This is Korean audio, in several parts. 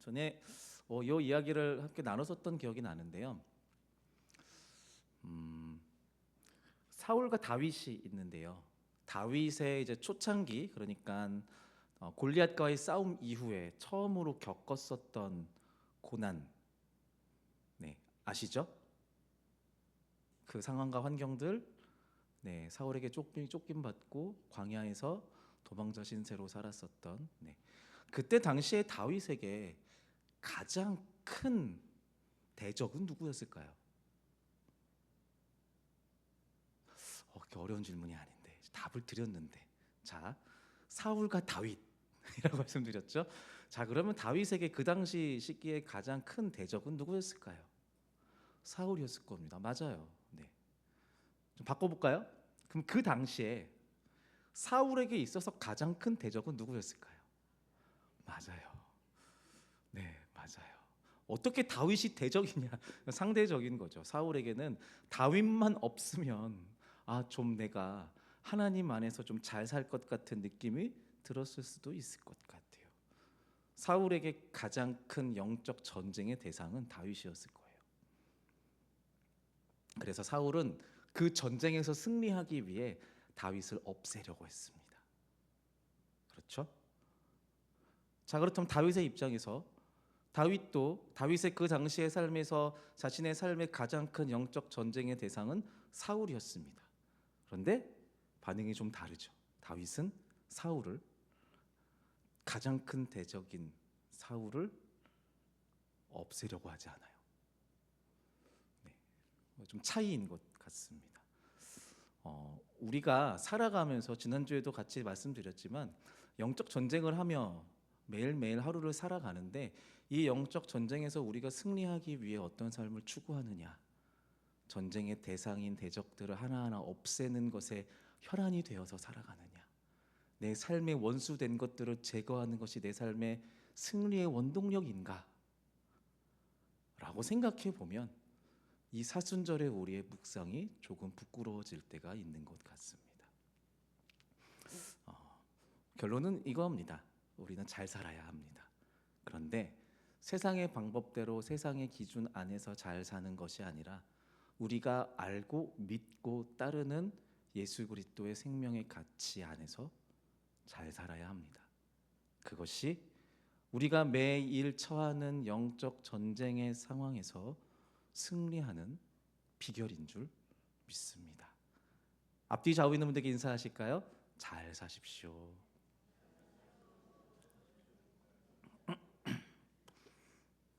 전에 이 이야기를 함께 나눴었던 기억이 나는데요. 사울과 다윗이 있는데요. 다윗의 이제 초창기, 그러니까 골리앗과의 싸움 이후에 처음으로 겪었었던 고난, 네, 아시죠? 그 상황과 환경들, 네, 사울에게 쫓김 받고 광야에서 도망자 신세로 살았었던, 네. 그때 당시에 다윗에게 가장 큰 대적은 누구였을까요? 그게 어려운 질문이 아닌데 답을 드렸는데, 자, 사울과 다윗이라고 말씀드렸죠. 자, 그러면 다윗에게 그 당시 시기에 가장 큰 대적은 누구였을까요? 사울이었을 겁니다. 맞아요. 네. 좀 바꿔볼까요? 그럼 그 당시에 사울에게 있어서 가장 큰 대적은 누구였을까요? 맞아요. 네, 맞아요. 어떻게 다윗이 대적이냐? 상대적인 거죠. 사울에게는 다윗만 없으면 좀 내가 하나님 안에서 좀 잘 살 것 같은 느낌이 들었을 수도 있을 것 같아요. 사울에게 가장 큰 영적 전쟁의 대상은 다윗이었을 거예요. 그래서 사울은 그 전쟁에서 승리하기 위해 다윗을 없애려고 했습니다. 그렇죠? 자, 그렇다면 다윗의 입장에서 다윗도 다윗의 그 당시의 삶에서 자신의 삶의 가장 큰 영적 전쟁의 대상은 사울이었습니다. 그런데 반응이 좀 다르죠. 다윗은 사울을, 가장 큰 대적인 사울을 없애려고 하지 않아요. 네, 좀 차이인 것 같습니다. 우리가 살아가면서 지난주에도 같이 말씀드렸지만 영적 전쟁을 하며 매일매일 하루를 살아가는데, 이 영적 전쟁에서 우리가 승리하기 위해 어떤 삶을 추구하느냐, 전쟁의 대상인 대적들을 하나하나 없애는 것에 혈안이 되어서 살아가느냐, 내 삶의 원수된 것들을 제거하는 것이 내 삶의 승리의 원동력인가 라고 생각해 보면 이 사순절의 우리의 묵상이 조금 부끄러워질 때가 있는 것 같습니다. 결론은 이거입니다. 우리는 잘 살아야 합니다. 그런데 세상의 방법대로 세상의 기준 안에서 잘 사는 것이 아니라 우리가 알고 믿고 따르는 예수 그리스도의 생명의 가치 안에서 잘 살아야 합니다. 그것이 우리가 매일 처하는 영적 전쟁의 상황에서 승리하는 비결인 줄 믿습니다. 앞뒤 좌우 있는 분들께 인사하실까요? 잘 사십시오.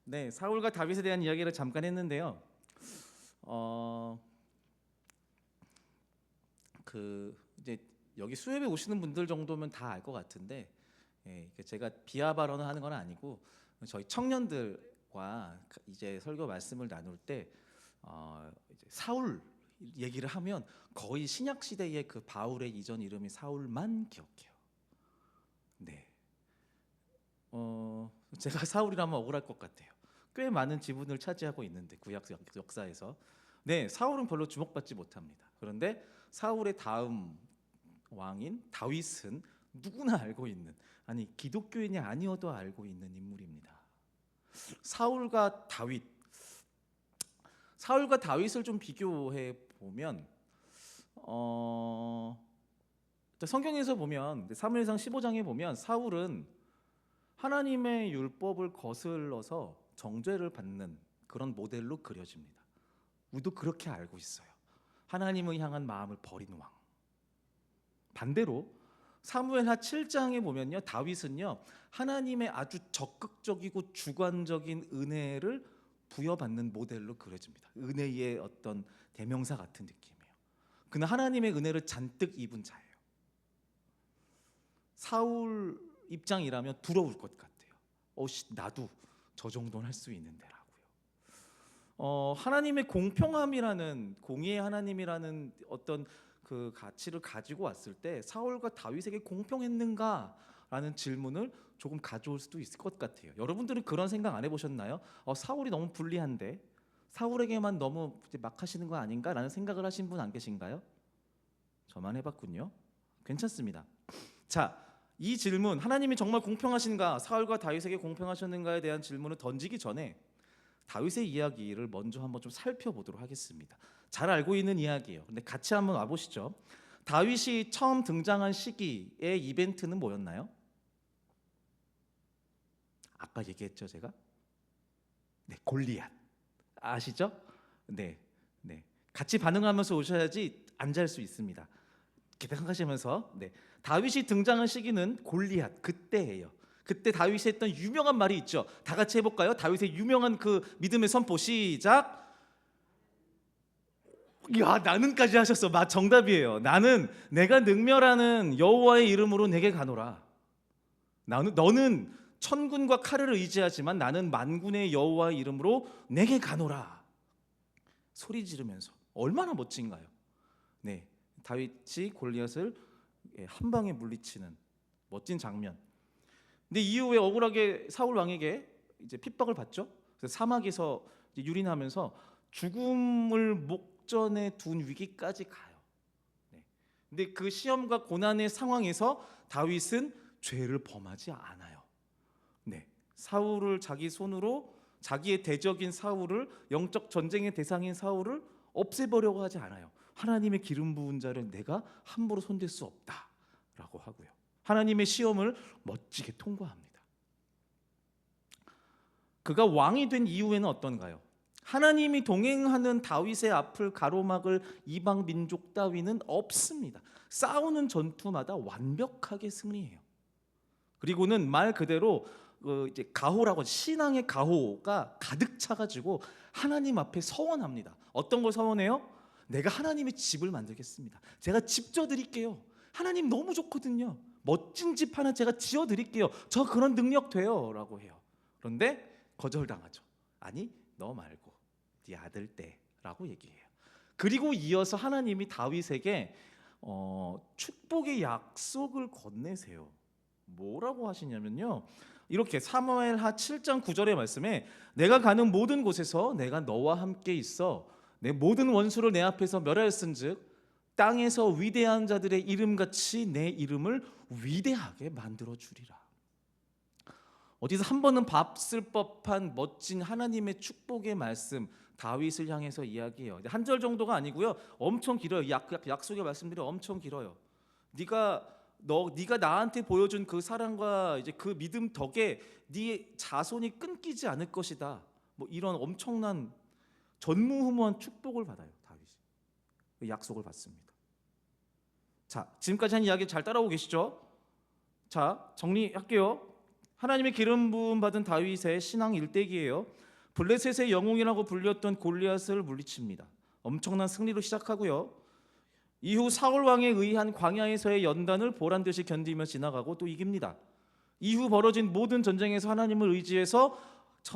네, 사울과 다윗에 대한 이야기를 잠깐 했는데요. 이제 여기 수협에 오시는 분들 정도면 다 알 것 같은데, 제가 비하 발언을 하는 건 아니고 저희 청년들과 이제 설교 말씀을 나눌 때 이제 사울 얘기를 하면 거의 신약 시대의 그 바울의 이전 이름이 사울만 기억해요. 네, 제가 사울이라면 억울할 것 같아요. 꽤 많은 지분을 차지하고 있는데 구약 역사에서, 네, 사울은 별로 주목받지 못합니다. 그런데 사울의 다음 왕인 다윗은 누구나 알고 있는, 아니 기독교인이 아니어도 알고 있는 인물입니다. 사울과 다윗을 좀 비교해 보면 성경에서 보면 사무엘상 15장에 보면 사울은 하나님의 율법을 거슬러서 정죄를 받는 그런 모델로 그려집니다. 우리도 그렇게 알고 있어요. 하나님을 향한 마음을 버린 왕. 반대로 사무엘하 7장에 보면요, 다윗은요 하나님의 아주 적극적이고 주관적인 은혜를 부여받는 모델로 그려집니다. 은혜의 어떤 대명사 같은 느낌이에요. 그는 하나님의 은혜를 잔뜩 입은 자예요. 사울 입장이라면 부러울 것 같아요. 나도 저 정도는 할 수 있는데라고요. 하나님의 공평함이라는, 공의의 하나님이라는 어떤 그 가치를 가지고 왔을 때 사울과 다윗에게 공평했는가라는 질문을 조금 가져올 수도 있을 것 같아요. 여러분들은 그런 생각 안 해보셨나요? 사울이 너무 불리한데 사울에게만 너무 막 하시는 거 아닌가라는 생각을 하신 분 안 계신가요? 저만 해봤군요. 괜찮습니다. 자, 이 질문, 하나님이 정말 공평하신가, 사울과 다윗에게 공평하셨는가에 대한 질문을 던지기 전에 다윗의 이야기를 먼저 한번 좀 살펴보도록 하겠습니다. 잘 알고 있는 이야기예요. 근데 같이 한번 와보시죠. 다윗이 처음 등장한 시기의 이벤트는 뭐였나요? 아까 얘기했죠, 제가. 네, 골리앗. 아시죠? 네, 네. 같이 반응하면서 오셔야지 안 잘 수 있습니다. 이렇게 생각하시면서, 네. 다윗이 등장한 시기는 골리앗 그때예요. 그때 다윗이 했던 유명한 말이 있죠. 다 같이 해볼까요? 다윗의 유명한 그 믿음의 선포 시작. 야, 나는까지 하셨어. 맞 정답이에요. 나는 내가 능멸하는 여호와의 이름으로 내게 가노라. 너는 천군과 칼을 의지하지만 나는 만군의 여호와의 이름으로 내게 가노라. 소리 지르면서 얼마나 멋진가요? 네, 다윗이 골리앗을 한 방에 물리치는 멋진 장면. 근데 이후에 억울하게 사울 왕에게 이제 핍박을 받죠. 그래서 사막에서 유린하면서 죽음을 목전에 둔 위기까지 가요. 네. 근데 그 시험과 고난의 상황에서 다윗은 죄를 범하지 않아요. 네, 사울을 자기 손으로 자기의 대적인 사울을 영적 전쟁의 대상인 사울을 없애버려고 하지 않아요. 하나님의 기름 부은 자를 내가 함부로 손댈 수 없다라고 하고요. 하나님의 시험을 멋지게 통과합니다. 그가 왕이 된 이후에는 어떤가요? 하나님이 동행하는 다윗의 앞을 가로막을 이방 민족 따위는 없습니다. 싸우는 전투마다 완벽하게 승리해요. 그리고는 말 그대로 이제 가호라고 신앙의 가호가 가득 차가지고 하나님 앞에 서원합니다. 어떤 걸 서원해요? 내가 하나님의 집을 만들겠습니다. 제가 집 져드릴게요. 하나님 너무 좋거든요. 멋진 집 하나 제가 지어드릴게요. 저 그런 능력 돼요 라고 해요. 그런데 거절당하죠. 아니 너 말고 네 아들 때라고 얘기해요. 그리고 이어서 하나님이 다윗에게 축복의 약속을 건네세요. 뭐라고 하시냐면요, 이렇게 사무엘하 7장 9절의 말씀에 내가 가는 모든 곳에서 내가 너와 함께 있어 내 모든 원수를 내 앞에서 멸하였은즉 땅에서 위대한 자들의 이름같이 내 이름을 위대하게 만들어 주리라. 어디서 한 번은 밥 쓸 법한 멋진 하나님의 축복의 말씀 다윗을 향해서 이야기해요. 한 절 정도가 아니고요, 엄청 길어요. 약속의 말씀들이 엄청 길어요. 네가 나한테 보여준 그 사랑과 이제 그 믿음 덕에 네 자손이 끊기지 않을 것이다. 뭐 이런 엄청난 전무후무한 축복을 받아요. 다윗이 그 약속을 받습니다. 자, 지금까지 한 이야기 잘 따라오고 계시죠? 자, 정리할게요. 하나님의 기름 부음 받은 다윗의 신앙 일대기예요. 블레셋의 영웅이라고 불렸던 골리앗을 물리칩니다. 엄청난 승리로 시작하고요. 이후 사울 왕에 의한 광야에서의 연단을 보란 듯이 견디며 지나가고 또 이깁니다. 이후 벌어진 모든 전쟁에서 하나님을 의지해서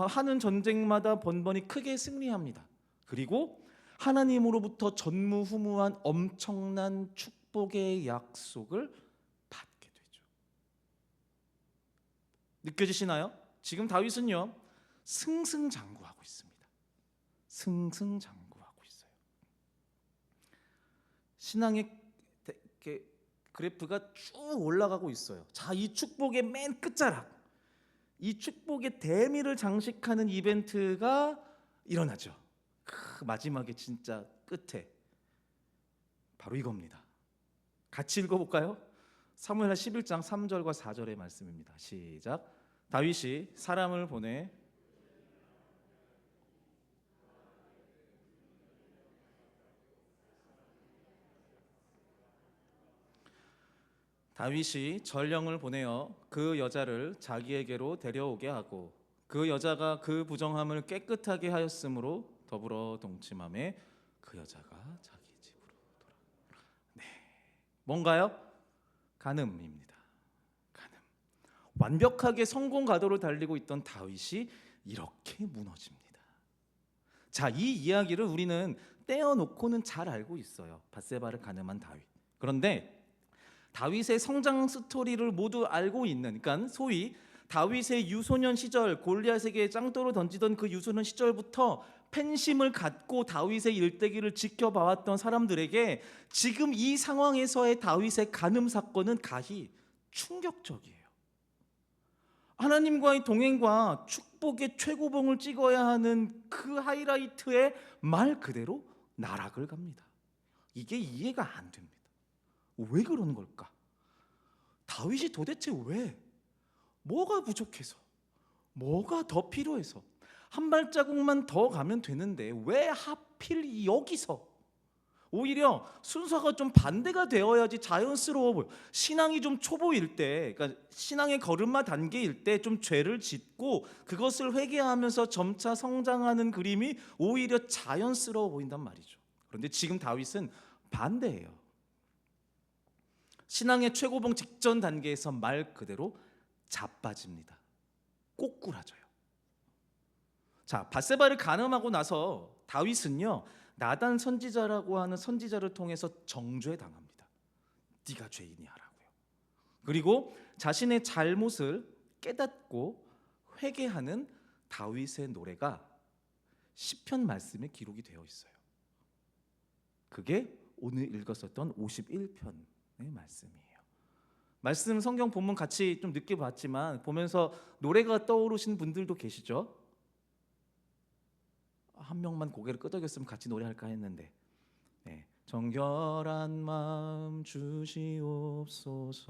하는 전쟁마다 번번이 크게 승리합니다. 그리고 하나님으로부터 전무후무한 엄청난 축복의 약속을 받게 되죠. 느껴지시나요? 지금 다윗은요 승승장구하고 있습니다. 승승장구하고 있어요. 신앙의 그래프가 쭉 올라가고 있어요. 자, 이 축복의 맨 끝자락, 이 축복의 대미를 장식하는 이벤트가 일어나죠. 그 마지막에 진짜 끝에 바로 이겁니다. 같이 읽어볼까요? 사무엘하 11장 3절과 4절의 말씀입니다. 시작. 다윗이 사람을 보내 다윗이 전령을 보내어 그 여자를 자기에게로 데려오게 하고 그 여자가 그 부정함을 깨끗하게 하였으므로 더불어 동침함에 그 여자가 자기 집으로 돌아오라. 네, 뭔가요? 간음입니다. 간음. 완벽하게 성공 가도를 달리고 있던 다윗이 이렇게 무너집니다. 자, 이 이야기를 우리는 떼어놓고는 잘 알고 있어요. 밧세바를 간음한 다윗. 그런데 다윗의 성장 스토리를 모두 알고 있는, 그러니까 소위 다윗의 유소년 시절, 골리앗에게 짱돌을 던지던 그 유소년 시절부터 팬심을 갖고 다윗의 일대기를 지켜봐왔던 사람들에게 지금 이 상황에서의 다윗의 간음 사건은 가히 충격적이에요. 하나님과의 동행과 축복의 최고봉을 찍어야 하는 그 하이라이트에 말 그대로 나락을 갑니다. 이게 이해가 안 됩니다. 왜 그러는 걸까? 다윗이 도대체 왜? 뭐가 부족해서? 뭐가 더 필요해서? 한 발자국만 더 가면 되는데 왜 하필 여기서? 오히려 순서가 좀 반대가 되어야지 자연스러워 보여. 신앙이 좀 초보일 때, 그러니까 신앙의 걸음마 단계일 때 좀 죄를 짓고 그것을 회개하면서 점차 성장하는 그림이 오히려 자연스러워 보인단 말이죠. 그런데 지금 다윗은 반대예요. 신앙의 최고봉 직전 단계에서 말 그대로 자빠집니다. 꼬꾸라져요. 자, 밧세바를 간음하고 나서 다윗은요, 나단 선지자라고 하는 선지자를 통해서 정죄 당합니다. 네가 죄인이야라고요. 그리고 자신의 잘못을 깨닫고 회개하는 다윗의 노래가 시편 말씀에 기록이 되어 있어요. 그게 오늘 읽었었던 51편의 말씀이에요. 말씀 성경 본문 같이 좀 늦게 봤지만 보면서 노래가 떠오르신 분들도 계시죠? 한 명만 고개를 끄덕였으면 같이 노래할까 했는데, 네. 정결한 마음 주시옵소서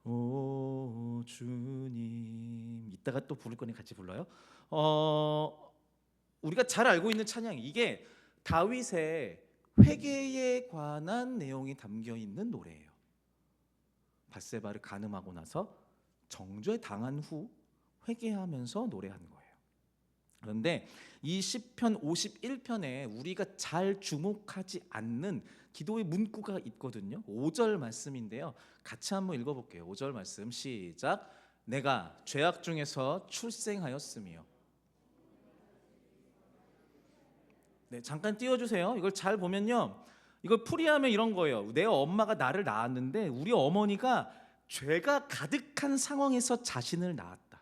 오 주님. 이따가 또 부를 거니 같이 불러요. 우리가 잘 알고 있는 찬양이 이게 다윗의 회개에 관한 내용이 담겨 있는 노래예요. 밧세바를 간음하고 나서 정죄 당한 후 회개하면서 노래한 거예요. 그런데 이 시편 51편에 우리가 잘 주목하지 않는 기도의 문구가 있거든요. 5절 말씀인데요. 같이 한번 읽어볼게요. 5절 말씀 시작. 내가 죄악 중에서 출생하였으며. 네, 잠깐 띄워주세요. 이걸 잘 보면요, 이걸 풀이하면 이런 거예요. 내 엄마가 나를 낳았는데 우리 어머니가 죄가 가득한 상황에서 자신을 낳았다.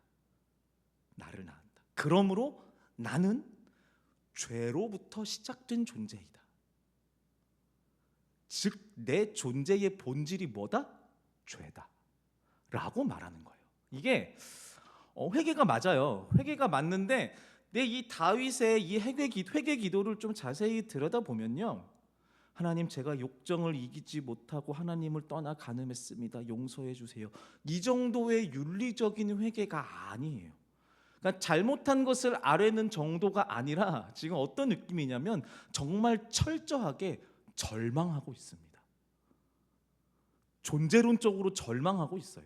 나를 낳았다. 그러므로 나는 죄로부터 시작된 존재이다. 즉 내 존재의 본질이 뭐다? 죄다 라고 말하는 거예요. 이게 회개가 맞아요. 회개가 맞는데 이 다윗의 이 회개 기도를 좀 자세히 들여다보면요, 하나님, 제가 욕정을 이기지 못하고 하나님을 떠나 간음했습니다. 용서해 주세요. 이 정도의 윤리적인 회개가 아니에요. 그러니까 잘못한 것을 아뢰는 정도가 아니라 지금 어떤 느낌이냐면 정말 철저하게 절망하고 있습니다. 존재론적으로 절망하고 있어요.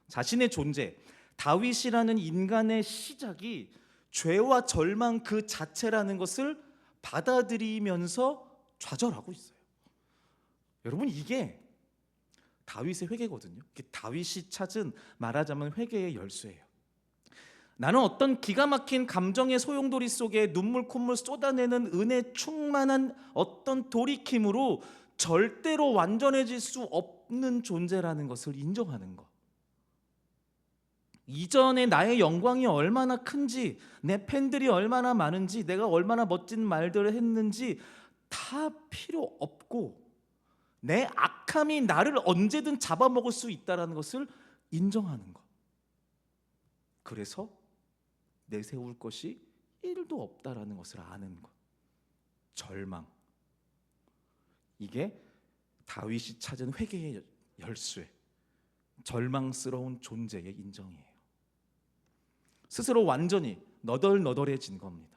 자신의 존재, 다윗이라는 인간의 시작이 죄와 절망 그 자체라는 것을 받아들이면서 좌절하고 있어요. 여러분, 이게 다윗의 회개거든요. 다윗이 찾은, 말하자면 회개의 열쇠예요. 나는 어떤 기가 막힌 감정의 소용돌이 속에 눈물 콧물 쏟아내는 은혜 충만한 어떤 돌이킴으로 절대로 완전해질 수 없는 존재라는 것을 인정하는 것. 이전에 나의 영광이 얼마나 큰지, 내 팬들이 얼마나 많은지, 내가 얼마나 멋진 말들을 했는지 다 필요 없고 내 악함이 나를 언제든 잡아먹을 수 있다는 것을 인정하는 것. 그래서 내세울 것이 1도 없다라는 것을 아는 것. 절망. 이게 다윗이 찾은 회개의 열쇠, 절망스러운 존재의 인정이에요. 스스로 완전히 너덜너덜해진 겁니다.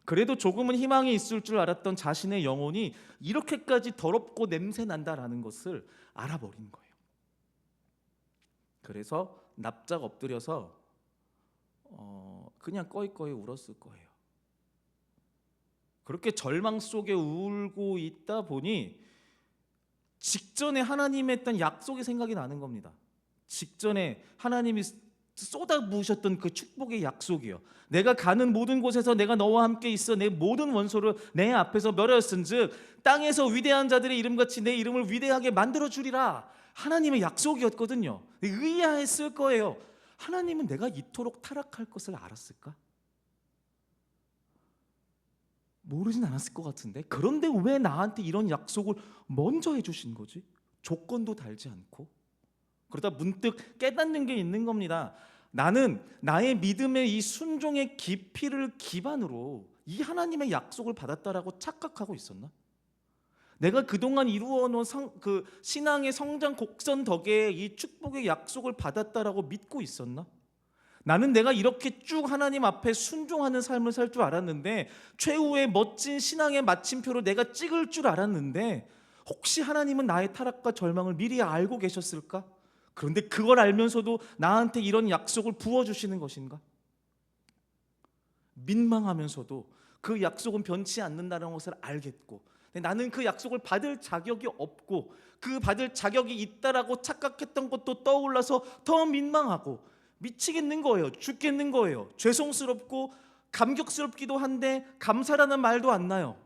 그래도 조금은 희망이 있을 줄 알았던 자신의 영혼이 이렇게까지 더럽고 냄새 난다라는 것을 알아버린 거예요. 그래서 납작 엎드려서 그냥 꺼이꺼이 울었을 거예요. 그렇게 절망 속에 울고 있다 보니 직전에 하나님의 했던 약속이 생각이 나는 겁니다. 직전에 하나님이 쏟아부으셨던 그 축복의 약속이요. 내가 가는 모든 곳에서 내가 너와 함께 있어 내 모든 원소를 내 앞에서 멸하였은즉 땅에서 위대한 자들의 이름같이 내 이름을 위대하게 만들어 주리라. 하나님의 약속이었거든요. 의아했을 거예요. 하나님은 내가 이토록 타락할 것을 알았을까? 모르진 않았을 것 같은데, 그런데 왜 나한테 이런 약속을 먼저 해주신 거지? 조건도 달지 않고. 그러다 문득 깨닫는 게 있는 겁니다. 나는 나의 믿음의 이 순종의 깊이를 기반으로 이 하나님의 약속을 받았다라고 착각하고 있었나? 내가 그동안 이루어 놓은 그 신앙의 성장 곡선 덕에 이 축복의 약속을 받았다라고 믿고 있었나? 나는 내가 이렇게 쭉 하나님 앞에 순종하는 삶을 살 줄 알았는데, 최후의 멋진 신앙의 마침표로 내가 찍을 줄 알았는데, 혹시 하나님은 나의 타락과 절망을 미리 알고 계셨을까? 그런데 그걸 알면서도 나한테 이런 약속을 부어주시는 것인가? 민망하면서도 그 약속은 변치 않는다는 것을 알겠고, 나는 그 약속을 받을 자격이 없고 그 받을 자격이 있다라고 착각했던 것도 떠올라서 더 민망하고 미치겠는 거예요. 죽겠는 거예요. 죄송스럽고 감격스럽기도 한데 감사라는 말도 안 나요.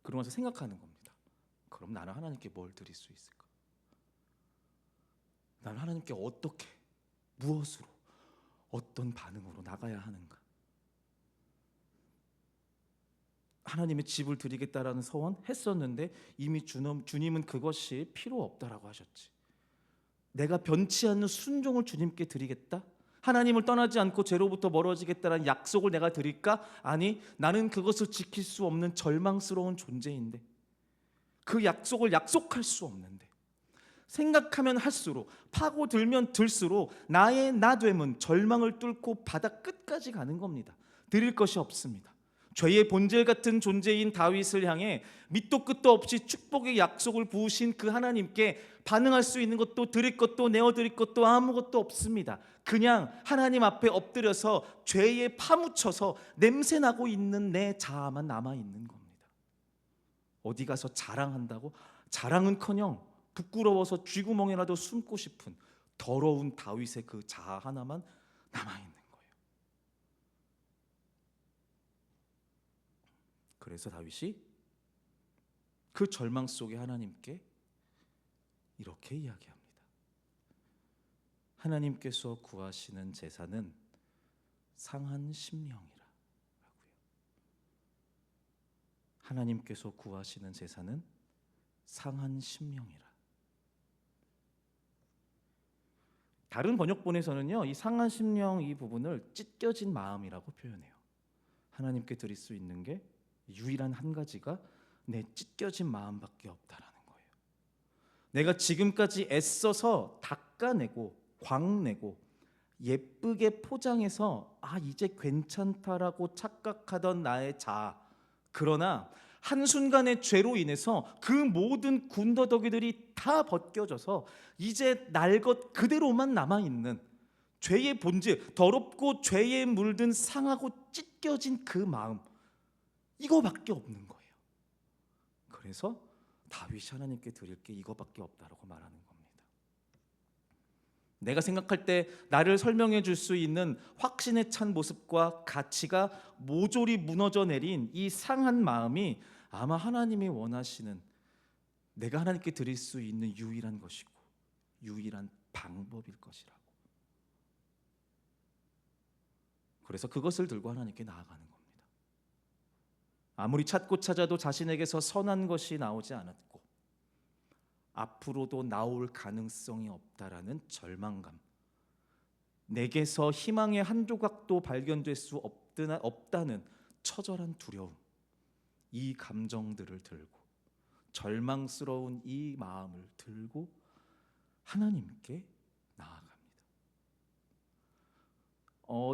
그러면서 생각하는 겁니다. 그럼 나는 하나님께 뭘 드릴 수 있을까? 나는 하나님께 어떻게, 무엇으로, 어떤 반응으로 나가야 하는가? 하나님의 집을 드리겠다라는 서원 했었는데 이미 주님은 그것이 필요 없다라고 하셨지. 내가 변치 않는 순종을 주님께 드리겠다? 하나님을 떠나지 않고 죄로부터 멀어지겠다는 약속을 내가 드릴까? 아니, 나는 그것을 지킬 수 없는 절망스러운 존재인데, 그 약속을 약속할 수 없는데, 생각하면 할수록, 파고들면 들수록 나의 나됨은 절망을 뚫고 바다 끝까지 가는 겁니다. 드릴 것이 없습니다. 죄의 본질 같은 존재인 다윗을 향해 밑도 끝도 없이 축복의 약속을 부으신 그 하나님께 반응할 수 있는 것도, 드릴 것도, 내어드릴 것도 아무것도 없습니다. 그냥 하나님 앞에 엎드려서 죄에 파묻혀서 냄새나고 있는 내 자아만 남아있는 겁니다. 어디 가서 자랑한다고? 자랑은커녕 부끄러워서 쥐구멍에라도 숨고 싶은 더러운 다윗의 그 자아 하나만 남아있는 거예요. 그래서 다윗이 그 절망 속에 하나님께 이렇게 이야기합니다. 하나님께서 구하시는 제사는 상한 심령이라. 하나님께서 구하시는 제사는 상한 심령이라. 다른 번역본에서는요, 이 상한 심령 이 부분을 찢겨진 마음이라고 표현해요. 하나님께 드릴 수 있는 게 유일한 한 가지가 내 찢겨진 마음밖에 없다라는 거예요. 내가 지금까지 애써서 닦아내고 광내고 예쁘게 포장해서 이제 괜찮다라고 착각하던 나의 자아, 그러나 한순간의 죄로 인해서 그 모든 군더더기들이 다 벗겨져서 이제 날 것 그대로만 남아있는 죄의 본질, 더럽고 죄에 물든 상하고 찢겨진 그 마음, 이거밖에 없는 거예요. 그래서 다윗이 하나님께 드릴 게 이거밖에 없다라고 말하는 겁니다. 내가 생각할 때 나를 설명해 줄 수 있는 확신에 찬 모습과 가치가 모조리 무너져 내린 이 상한 마음이 아마 하나님이 원하시는, 내가 하나님께 드릴 수 있는 유일한 것이고 유일한 방법일 것이라고. 그래서 그것을 들고 하나님께 나아가는 겁니다. 아무리 찾고 찾아도 자신에게서 선한 것이 나오지 않았고 앞으로도 나올 가능성이 없다라는 절망감, 내게서 희망의 한 조각도 발견될 수 없다는 처절한 두려움, 이 감정들을 들고 절망스러운 이 마음을 들고 하나님께 나아갑니다.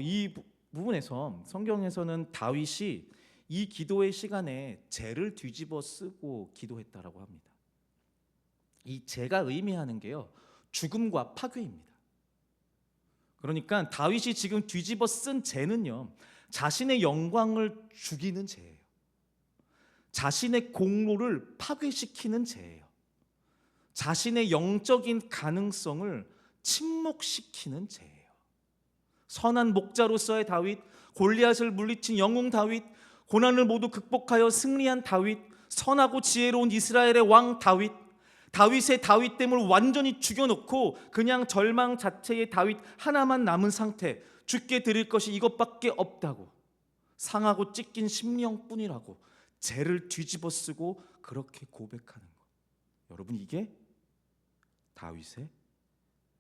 이 부분에서 성경에서는 다윗이 이 기도의 시간에 죄를 뒤집어 쓰고 기도했다라고 합니다. 이 죄가 의미하는 게요, 죽음과 파괴입니다. 그러니까 다윗이 지금 뒤집어 쓴 죄는요, 자신의 영광을 죽이는 죄예요. 자신의 공로를 파괴시키는 죄예요. 자신의 영적인 가능성을 침묵시키는 죄예요. 선한 목자로서의 다윗, 골리앗을 물리친 영웅 다윗, 고난을 모두 극복하여 승리한 다윗, 선하고 지혜로운 이스라엘의 왕 다윗, 다윗의 다윗됨을 완전히 죽여놓고 그냥 절망 자체의 다윗 하나만 남은 상태, 주께 드릴 것이 이것밖에 없다고, 상하고 찢긴 심령뿐이라고 죄를 뒤집어 쓰고 그렇게 고백하는 것. 여러분, 이게 다윗의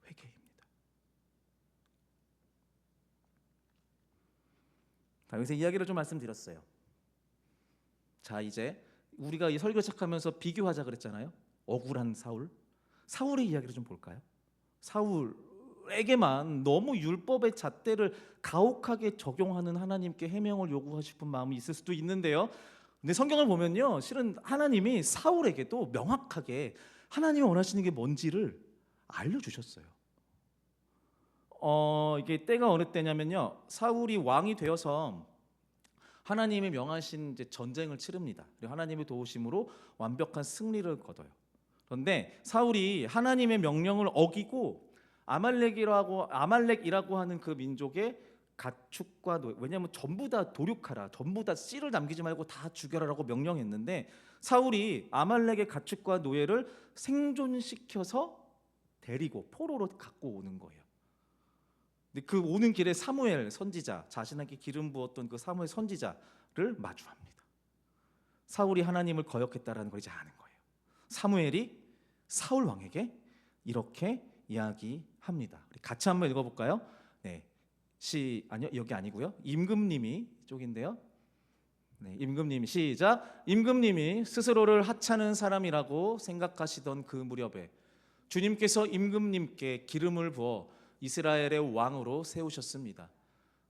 회개입니다. 다윗의 이야기를 좀 말씀드렸어요. 자, 이제 우리가 이 설교 시작하면서 비교하자 그랬잖아요. 억울한 사울의 이야기를 좀 볼까요? 사울에게만 너무 율법의 잣대를 가혹하게 적용하는 하나님께 해명을 요구하고 싶은 마음이 있을 수도 있는데요. 근데 성경을 보면요, 실은 하나님이 사울에게도 명확하게 하나님이 원하시는 게 뭔지를 알려주셨어요. 이게 때가 어느 때냐면요, 사울이 왕이 되어서 하나님이 명하신 이제 전쟁을 치릅니다. 그리고 하나님의 도우심으로 완벽한 승리를 거둬요. 그런데 사울이 하나님의 명령을 어기고 아말렉이라고 하는 그 민족의 가축과 노예, 왜냐하면 전부 다 도륙하라, 전부 다 씨를 남기지 말고 다 죽여라라고 명령했는데 사울이 아말렉의 가축과 노예를 생존시켜서 데리고 포로로 갖고 오는 거예요. 근데 그 오는 길에 사무엘 선지자, 자신에게 기름 부었던 그 사무엘 선지자를 마주합니다. 사울이 하나님을 거역했다라는 걸 이제 아는 거예요. 사무엘이 사울 왕에게 이렇게 이야기합니다. 우리 같이 한번 읽어볼까요? 네, 아니요, 여기 아니고요. 임금님이 쪽인데요. 네, 임금님이 시작. 임금님이 스스로를 하찮은 사람이라고 생각하시던 그 무렵에 주님께서 임금님께 기름을 부어 이스라엘의 왕으로 세우셨습니다.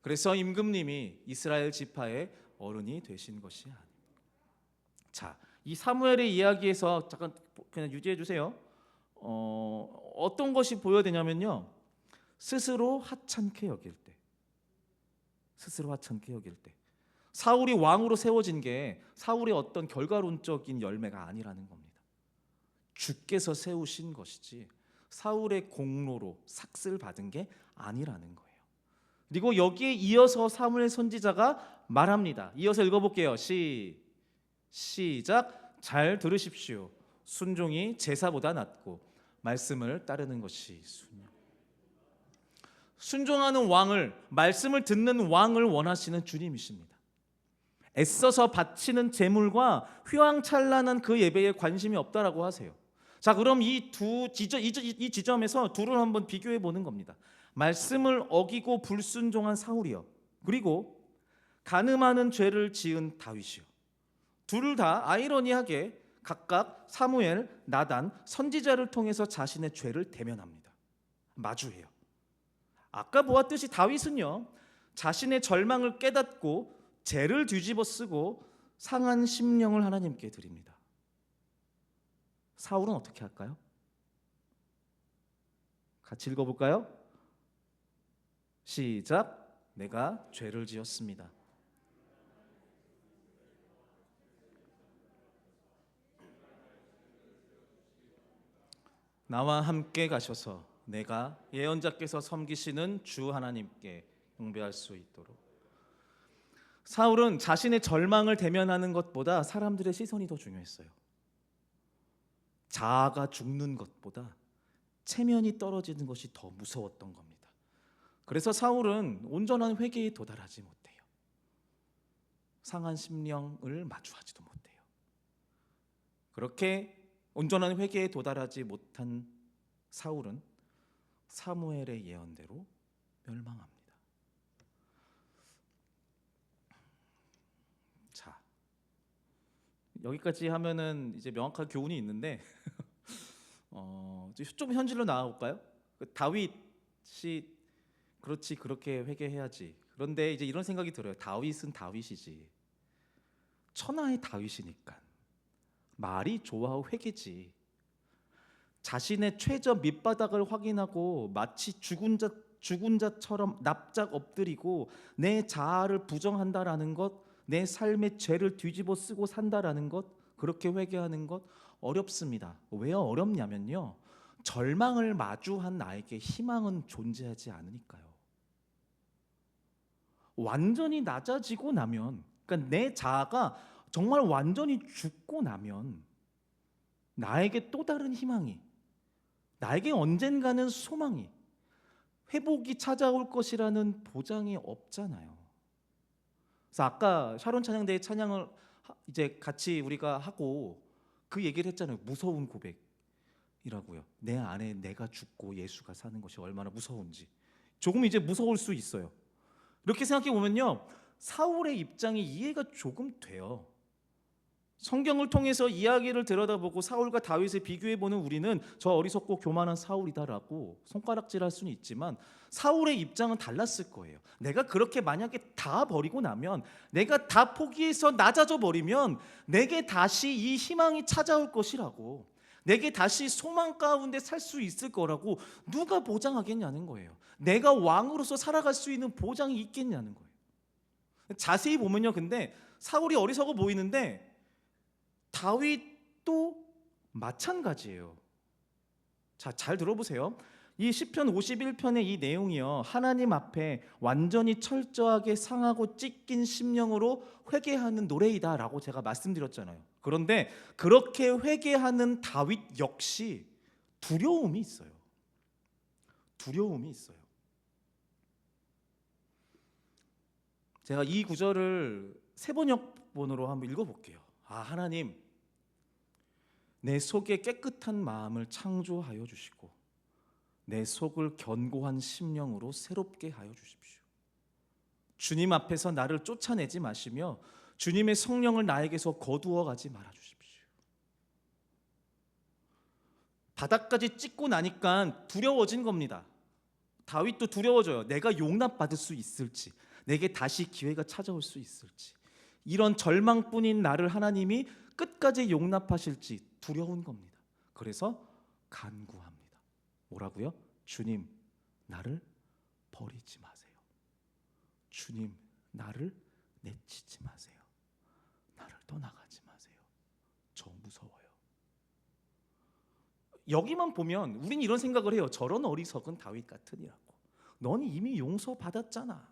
그래서 임금님이 이스라엘 지파의 어른이 되신 것이 아닙니다. 자, 이 사무엘의 이야기에서 잠깐 그냥 유지해 주세요. 어떤 것이 보여되냐면요, 스스로 하찮게 여길 때, 사울이 왕으로 세워진 게 사울의 어떤 결과론적인 열매가 아니라는 겁니다. 주께서 세우신 것이지 사울의 공로로 삭슬 받은 게 아니라는 거예요. 그리고 여기에 이어서 사무엘 선지자가 말합니다. 이어서 읽어볼게요. 시작. 잘 들으십시오. 순종이 제사보다 낫고 말씀을 따르는 것이 순종. 순종하는 왕을, 말씀을 듣는 왕을 원하시는 주님이십니다. 애써서 바치는 제물과 휘황찬란한 그 예배에 관심이 없다라고 하세요. 자, 그럼 이 지점에서 둘을 한번 비교해 보는 겁니다. 말씀을 어기고 불순종한 사울이요, 그리고 간음하는 죄를 지은 다윗이요. 둘 다 아이러니하게 각각 사무엘, 나단, 선지자를 통해서 자신의 죄를 대면합니다. 마주해요. 아까 보았듯이 다윗은요, 자신의 절망을 깨닫고 죄를 뒤집어 쓰고 상한 심령을 하나님께 드립니다. 사울은 어떻게 할까요? 같이 읽어볼까요? 시작. 내가 죄를 지었습니다. 나와 함께 가셔서 내가 예언자께서 섬기시는 주 하나님께 경배할 수 있도록. 사울은 자신의 절망을 대면하는 것보다 사람들의 시선이 더 중요했어요. 자아가 죽는 것보다 체면이 떨어지는 것이 더 무서웠던 겁니다. 그래서 사울은 온전한 회개에 도달하지 못해요. 상한 심령을 마주하지도 못해요. 그렇게 온전한 회개에 도달하지 못한 사울은 사무엘의 예언대로 멸망합니다. 자, 여기까지 하면은 이제 명확한 교훈이 있는데 좀 현실로 나아볼까요? 다윗이 그렇지, 그렇게 회개해야지. 그런데 이제 이런 생각이 들어요. 다윗은 다윗이지, 천하의 다윗이니까 말이 좋아하고 회개지. 자신의 최저 밑바닥을 확인하고 마치 죽은 자처럼 납작 엎드리고 내 자아를 부정한다라는 것, 내 삶의 죄를 뒤집어 쓰고 산다라는 것, 그렇게 회개하는 것 어렵습니다. 왜 어렵냐면요, 절망을 마주한 나에게 희망은 존재하지 않으니까요. 완전히 낮아지고 나면, 그러니까 내 자아가 정말 완전히 죽고 나면 나에게 또 다른 희망이, 나에게 언젠가는 소망이, 회복이 찾아올 것이라는 보장이 없잖아요. 그래서 아까 샤론 찬양대의 찬양을 이제 같이 우리가 하고 그 얘기를 했잖아요. 무서운 고백. 내 안에 내가 죽고 예수가 사는 것이 얼마나 무서운지 조금 이제 무서울 수 있어요. 이렇게 생각해 보면요, 사울의 입장이 이해가 조금 돼요. 성경을 통해서 이야기를 들여다보고 사울과 다윗을 비교해보는 우리는 저 어리석고 교만한 사울이다라고 손가락질할 수는 있지만 사울의 입장은 달랐을 거예요. 내가 그렇게 만약에 다 버리고 나면, 내가 다 포기해서 낮아져 버리면 내게 다시 이 희망이 찾아올 것이라고, 내게 다시 소망 가운데 살 수 있을 거라고 누가 보장하겠냐는 거예요. 내가 왕으로서 살아갈 수 있는 보장이 있겠냐는 거예요. 자세히 보면요, 근데 사울이 어리석어 보이는데 다윗도 마찬가지예요. 자, 잘 들어보세요. 이 시편 51편의 이 내용이요, 하나님 앞에 완전히 철저하게 상하고 찢긴 심령으로 회개하는 노래이다라고 제가 말씀드렸잖아요. 그런데 그렇게 회개하는 다윗 역시 두려움이 있어요. 두려움이 있어요. 제가 이 구절을 세번역본으로 한번 읽어볼게요. 하나님, 내 속에 깨끗한 마음을 창조하여 주시고 내 속을 견고한 심령으로 새롭게 하여 주십시오. 주님 앞에서 나를 쫓아내지 마시며 주님의 성령을 나에게서 거두어 가지 말아 주십시오. 바닥까지 찍고 나니까 두려워진 겁니다. 다윗도 두려워져요. 내가 용납받을 수 있을지, 내게 다시 기회가 찾아올 수 있을지, 이런 절망뿐인 나를 하나님이 끝까지 용납하실지 두려운 겁니다. 그래서 간구합니다. 뭐라고요? 주님, 나를 버리지 마세요. 주님, 나를 내치지 마세요. 나를 떠나가지 마세요. 저 무서워요. 여기만 보면 우린 이런 생각을 해요. 저런 어리석은 다윗 같으니라고. 넌 이미 용서받았잖아.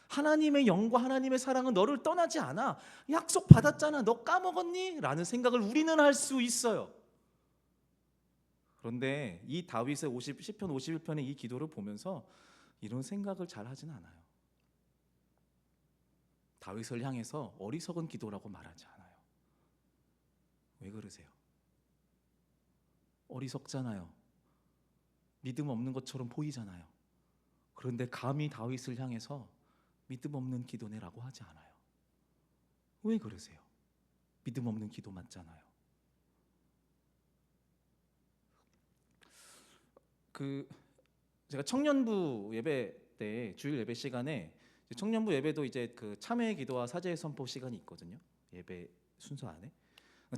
하나님의 영과 하나님의 사랑은 너를 떠나지 않아. 약속 받았잖아. 너 까먹었니? 라는 생각을 우리는 할 수 있어요. 그런데 이 다윗의 시편 51편의 이 기도를 보면서 이런 생각을 잘 하진 않아요. 다윗을 향해서 어리석은 기도라고 말하지 않아요. 왜 그러세요? 어리석잖아요. 믿음 없는 것처럼 보이잖아요. 그런데 감히 다윗을 향해서 믿음 없는 기도네라고 하지 않아요. 왜 그러세요? 믿음 없는 기도 맞잖아요. 제가 청년부 예배 때 주일 예배 시간에 청년부 예배도 이제 참회의 기도와 사제의 선포 시간이 있거든요. 예배 순서 안에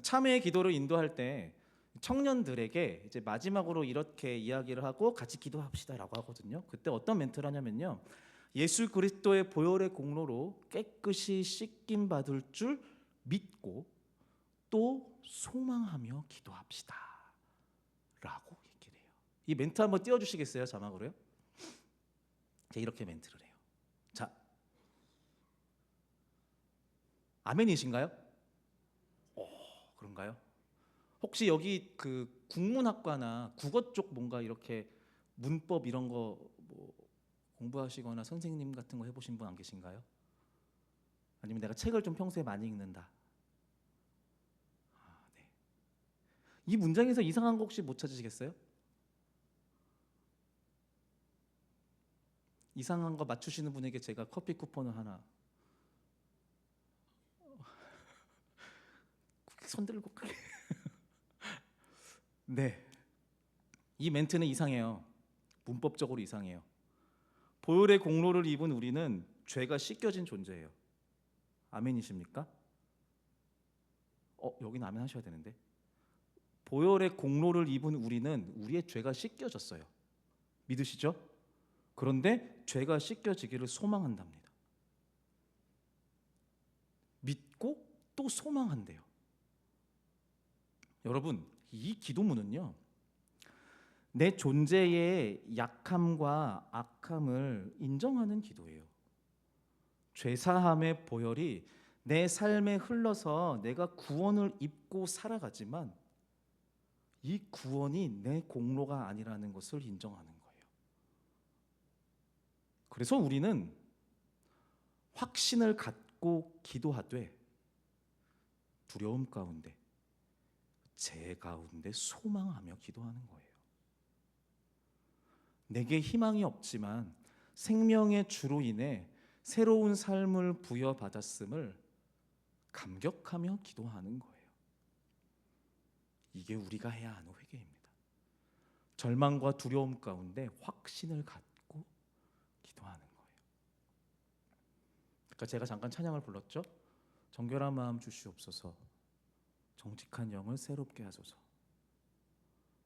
참회의 기도를 인도할 때 청년들에게 이제 마지막으로 이렇게 이야기를 하고 같이 기도합시다라고 하거든요. 그때 어떤 멘트를 하냐면요, 예수 그리스도의 보혈의 공로로 깨끗이 씻김 받을 줄 믿고 또 소망하며 기도합시다 라고 얘기를 해요. 이 멘트 한번 띄워주시겠어요? 자막으로요. 제가 이렇게 멘트를 해요. 자, 아멘이신가요? 그런가요? 혹시 여기 국문학과나 국어 쪽 뭔가 이렇게 문법 이런 거 뭐 공부하시거나 선생님 같은 거 해보신 분 안 계신가요? 아니면 내가 책을 좀 평소에 많이 읽는다. 네. 이 문장에서 이상한 거 혹시 못 찾으시겠어요? 이상한 거 맞추시는 분에게 제가 커피 쿠폰을 하나. 손 들고 크게. 네. 이 멘트는 이상해요. 문법적으로 이상해요. 보혈의 공로를 입은 우리는 죄가 씻겨진 존재예요. 아멘이십니까? 여기는 아멘 하셔야 되는데. 보혈의 공로를 입은 우리는 우리의 죄가 씻겨졌어요. 믿으시죠? 그런데 죄가 씻겨지기를 소망한답니다. 믿고 또 소망한대요. 여러분, 이 기도문은요, 내 존재의 약함과 악함을 인정하는 기도예요. 죄사함의 보혈이 내 삶에 흘러서 내가 구원을 입고 살아가지만 이 구원이 내 공로가 아니라는 것을 인정하는 거예요. 그래서 우리는 확신을 갖고 기도하되 두려움 가운데, 제 가운데 소망하며 기도하는 거예요. 내게 희망이 없지만 생명의 주로 인해 새로운 삶을 부여받았음을 감격하며 기도하는 거예요. 이게 우리가 해야 하는 회개입니다. 절망과 두려움 가운데 확신을 갖고 기도하는 거예요. 그러니까 제가 잠깐 찬양을 불렀죠. 정결한 마음 주시옵소서, 정직한 영을 새롭게 하소서.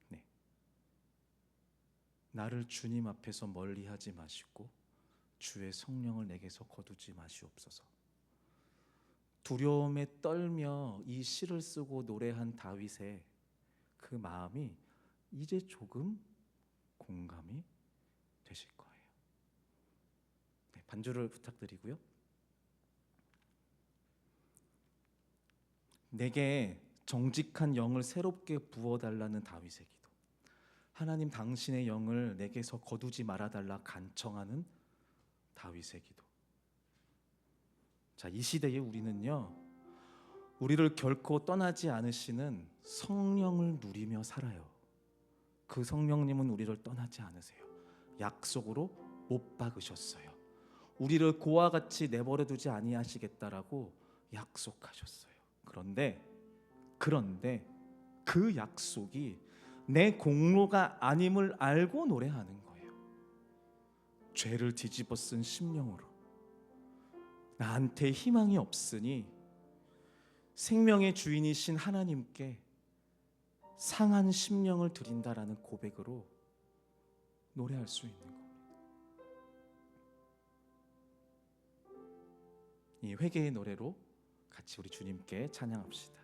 네. 나를 주님 앞에서 멀리하지 마시고 주의 성령을 내게서 거두지 마시옵소서. 두려움에 떨며 이 시를 쓰고 노래한 다윗의 그 마음이 이제 조금 공감이 되실 거예요. 네, 반주를 부탁드리고요. 내게 정직한 영을 새롭게 부어달라는 다윗의 기도, 하나님 당신의 영을 내게서 거두지 말아달라 간청하는 다윗의 기도. 자, 이 시대에 우리는요, 우리를 결코 떠나지 않으시는 성령을 누리며 살아요. 그 성령님은 우리를 떠나지 않으세요. 약속으로 못 박으셨어요. 우리를 고와 같이 내버려 두지 아니하시겠다라고 약속하셨어요. 그런데 그 약속이 내 공로가 아님을 알고 노래하는 거예요. 죄를 뒤집어 쓴 심령으로 나한테 희망이 없으니 생명의 주인이신 하나님께 상한 심령을 드린다라는 고백으로 노래할 수 있는 겁니다. 이 회개의 노래로 같이 우리 주님께 찬양합시다.